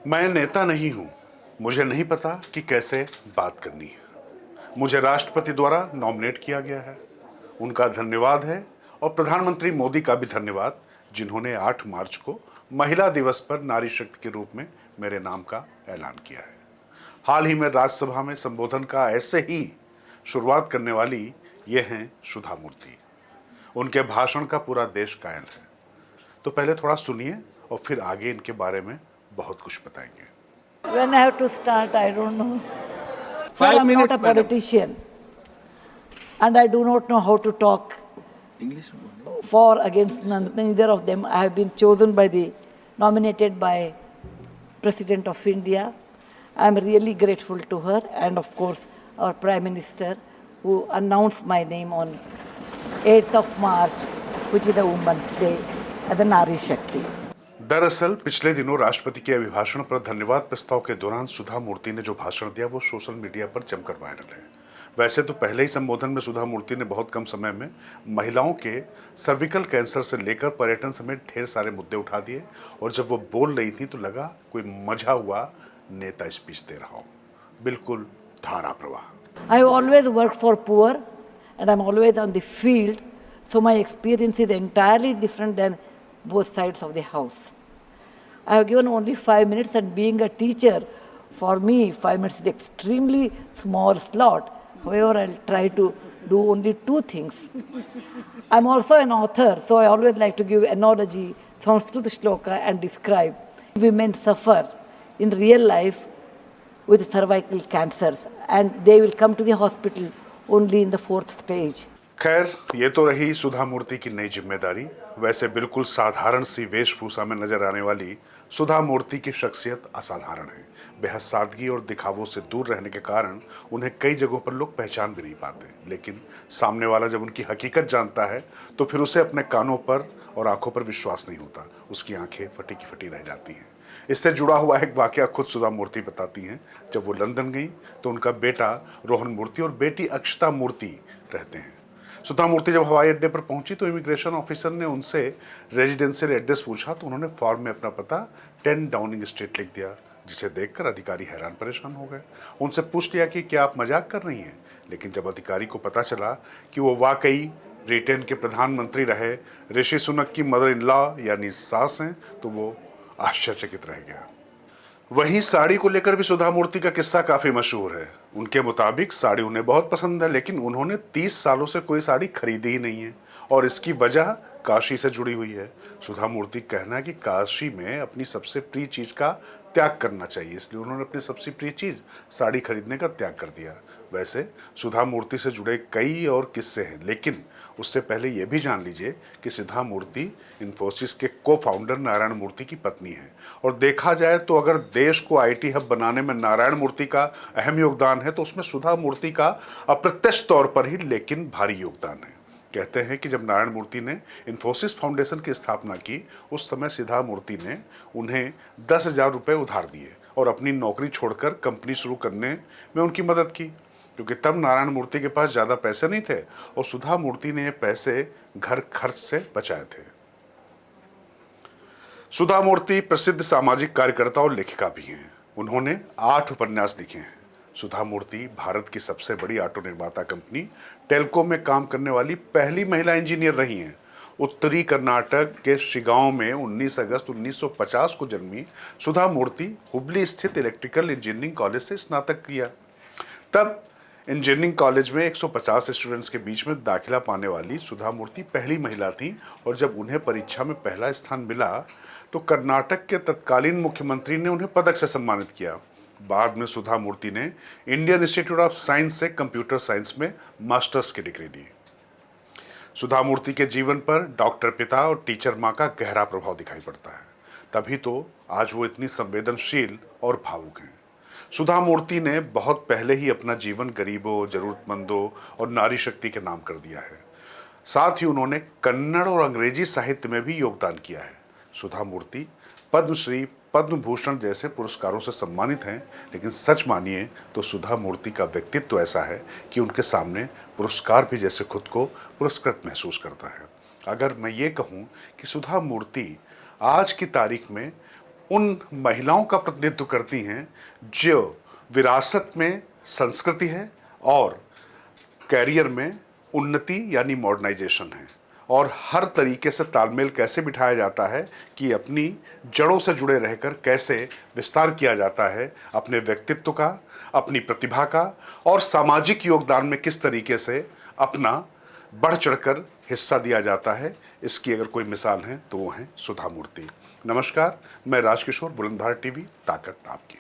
मैं नेता नहीं हूं, मुझे नहीं पता कि कैसे बात करनी है। मुझे राष्ट्रपति द्वारा नॉमिनेट किया गया है, उनका धन्यवाद है। और प्रधानमंत्री मोदी का भी धन्यवाद, जिन्होंने 8 मार्च को महिला दिवस पर नारी शक्ति के रूप में मेरे नाम का ऐलान किया है। हाल ही में राज्यसभा में संबोधन का ऐसे ही शुरुआत करने वाली ये हैं सुधा मूर्ति। उनके भाषण का पूरा देश कायल है। तो पहले थोड़ा सुनिए और फिर आगे इनके बारे में बहुत कुछ बताएंगे। When I have to start, I don't know. Sir, 5 I'm minutes, not a madam. politician, and I do not know how to talk English. for against neither of them. I have been chosen by nominated by President of India. I am really grateful to her, and of course our Prime Minister, who announced my name on 8th of March, which is the Women's Day, as the Nari Shakti. दरअसल पिछले दिनों राष्ट्रपति के अभिभाषण पर धन्यवाद प्रस्ताव के दौरान सुधा मूर्ति ने जो भाषण दिया वो सोशल मीडिया पर जमकर वायरल है। वैसे तो पहले ही संबोधन में सुधा मूर्ति ने बहुत कम समय में महिलाओं के सर्विकल कैंसर से लेकर पर्यटन समेत ढेर सारे मुद्दे उठा दिए, और जब वो बोल रही थी तो लगा कोई मजा हुआ नेता स्पीच दे रहा हो। बिल्कुल धारा प्रवाह। I have always worked for poor, and I'm always on the field, so my experience is entirely different than both sides of the house. I have given only 5 minutes, and being a teacher, for me 5 minutes is extremely small slot. However, I'll try to do only 2 things. I'm also an author, so I always like to give analogy, Sanskrit shloka, and describe. Women suffer in real life with cervical cancers, and they will come to the hospital only in the 4th stage. खैर, ये तो रही सुधा मूर्ति की नई जिम्मेदारी। वैसे बिल्कुल साधारण सी वेशभूषा में नजर आने वाली सुधा मूर्ति की शख्सियत असाधारण है। बेहद सादगी और दिखावों से दूर रहने के कारण उन्हें कई जगहों पर लोग पहचान भी नहीं पाते, लेकिन सामने वाला जब उनकी हकीकत जानता है तो फिर उसे अपने कानों पर और आंखों पर विश्वास नहीं होता। उसकी आंखें फटी की फटी रह जाती हैं। इससे जुड़ा हुआ एक वाकया खुद सुधा मूर्ति बताती हैं। जब वो लंदन गई तो उनका बेटा रोहन मूर्ति और बेटी अक्षता मूर्ति रहते हैं। सुधा मूर्ति जब हवाई अड्डे पर पहुंची तो इमिग्रेशन ऑफिसर ने उनसे रेजिडेंशियल एड्रेस पूछा तो उन्होंने फॉर्म में अपना पता 10 डाउनिंग स्ट्रीट लिख दिया, जिसे देखकर अधिकारी हैरान परेशान हो गए। उनसे पूछ लिया कि क्या आप मजाक कर रही हैं, लेकिन जब अधिकारी को पता चला कि वो वाकई ब्रिटेन के प्रधानमंत्री रहे ऋषि सुनक की मदर इन लॉ यानी सास हैं, तो वो आश्चर्यचकित रह गया। वहीं साड़ी को लेकर भी सुधा मूर्ति का किस्सा काफी मशहूर है। उनके मुताबिक साड़ी उन्हें बहुत पसंद है, लेकिन उन्होंने 30 सालों से कोई साड़ी खरीदी ही नहीं है, और इसकी वजह काशी से जुड़ी हुई है। सुधा मूर्ति कहना है कि काशी में अपनी सबसे प्रिय चीज का त्याग करना चाहिए, इसलिए उन्होंने अपनी सबसे प्रिय चीज साड़ी खरीदने का त्याग कर दिया। वैसे सुधा मूर्ति से जुड़े कई और किस्से हैं, लेकिन उससे पहले यह भी जान लीजिए कि सुधा मूर्ति इन्फोसिस के को फाउंडर नारायण मूर्ति की पत्नी है। और देखा जाए तो अगर देश को आईटी हब बनाने में नारायण मूर्ति का अहम योगदान है, तो उसमें सुधा मूर्ति का अप्रत्यक्ष तौर पर ही लेकिन भारी योगदान है। कहते हैं कि जब नारायण मूर्ति ने इन्फोसिस फाउंडेशन की स्थापना की, उस समय सुधा मूर्ति ने उन्हें 10,000 रुपये उधार दिए और अपनी नौकरी छोड़कर कंपनी शुरू करने में उनकी मदद की, क्योंकि तब नारायण मूर्ति के पास ज़्यादा पैसे नहीं थे और सुधा मूर्ति ने ये पैसे घर खर्च से बचाए थे। सुधा मूर्ति प्रसिद्ध सामाजिक कार्यकर्ता और लेखिका भी हैं। उन्होंने 8 उपन्यास लिखे हैं। सुधा मूर्ति भारत की सबसे बड़ी ऑटो निर्माता कंपनी टेल्को में काम करने वाली पहली महिला इंजीनियर रही हैं। उत्तरी कर्नाटक के शिगांव में 19 अगस्त 1950 को जन्मी सुधा मूर्ति हुबली स्थित इलेक्ट्रिकल इंजीनियरिंग कॉलेज से स्नातक किया। तब इंजीनियरिंग कॉलेज में 150 स्टूडेंट्स के बीच में दाखिला पाने वाली सुधा मूर्ति पहली महिला थी, और जब उन्हें परीक्षा में पहला स्थान मिला तो कर्नाटक के तत्कालीन मुख्यमंत्री ने उन्हें पदक से सम्मानित किया। बाद में सुधा मूर्ति ने इंडियन इंस्टीट्यूट ऑफ साइंस से कंप्यूटर साइंस में मास्टर्स की डिग्री ली। सुधा मूर्ति के जीवन पर डॉक्टर पिता और टीचर माँ का गहरा प्रभाव दिखाई पड़ता है, तभी तो आज वो इतनी संवेदनशील और भावुक हैं। सुधा मूर्ति ने बहुत पहले ही अपना जीवन गरीबों, जरूरतमंदों और नारी शक्ति के नाम कर दिया है। साथ ही उन्होंने कन्नड़ और अंग्रेजी साहित्य में भी योगदान किया है। सुधा मूर्ति पद्मश्री, पद्म भूषण जैसे पुरस्कारों से सम्मानित हैं, लेकिन सच मानिए तो सुधा मूर्ति का व्यक्तित्व ऐसा है कि उनके सामने पुरस्कार भी जैसे खुद को पुरस्कृत महसूस करता है। अगर मैं ये कहूँ कि सुधा मूर्ति आज की तारीख में उन महिलाओं का प्रतिनिधित्व करती हैं जो विरासत में संस्कृति है और कैरियर में उन्नति यानी मॉडर्नाइजेशन है, और हर तरीके से तालमेल कैसे बिठाया जाता है कि अपनी जड़ों से जुड़े रहकर कैसे विस्तार किया जाता है अपने व्यक्तित्व का, अपनी प्रतिभा का, और सामाजिक योगदान में किस तरीके से अपना बढ़ चढ़कर हिस्सा दिया जाता है। इसकी अगर कोई मिसाल है तो वो हैं सुधा मूर्ति। नमस्कार, मैं राजकिशोर, बुलंदशहर टीवी, ताकत आपकी।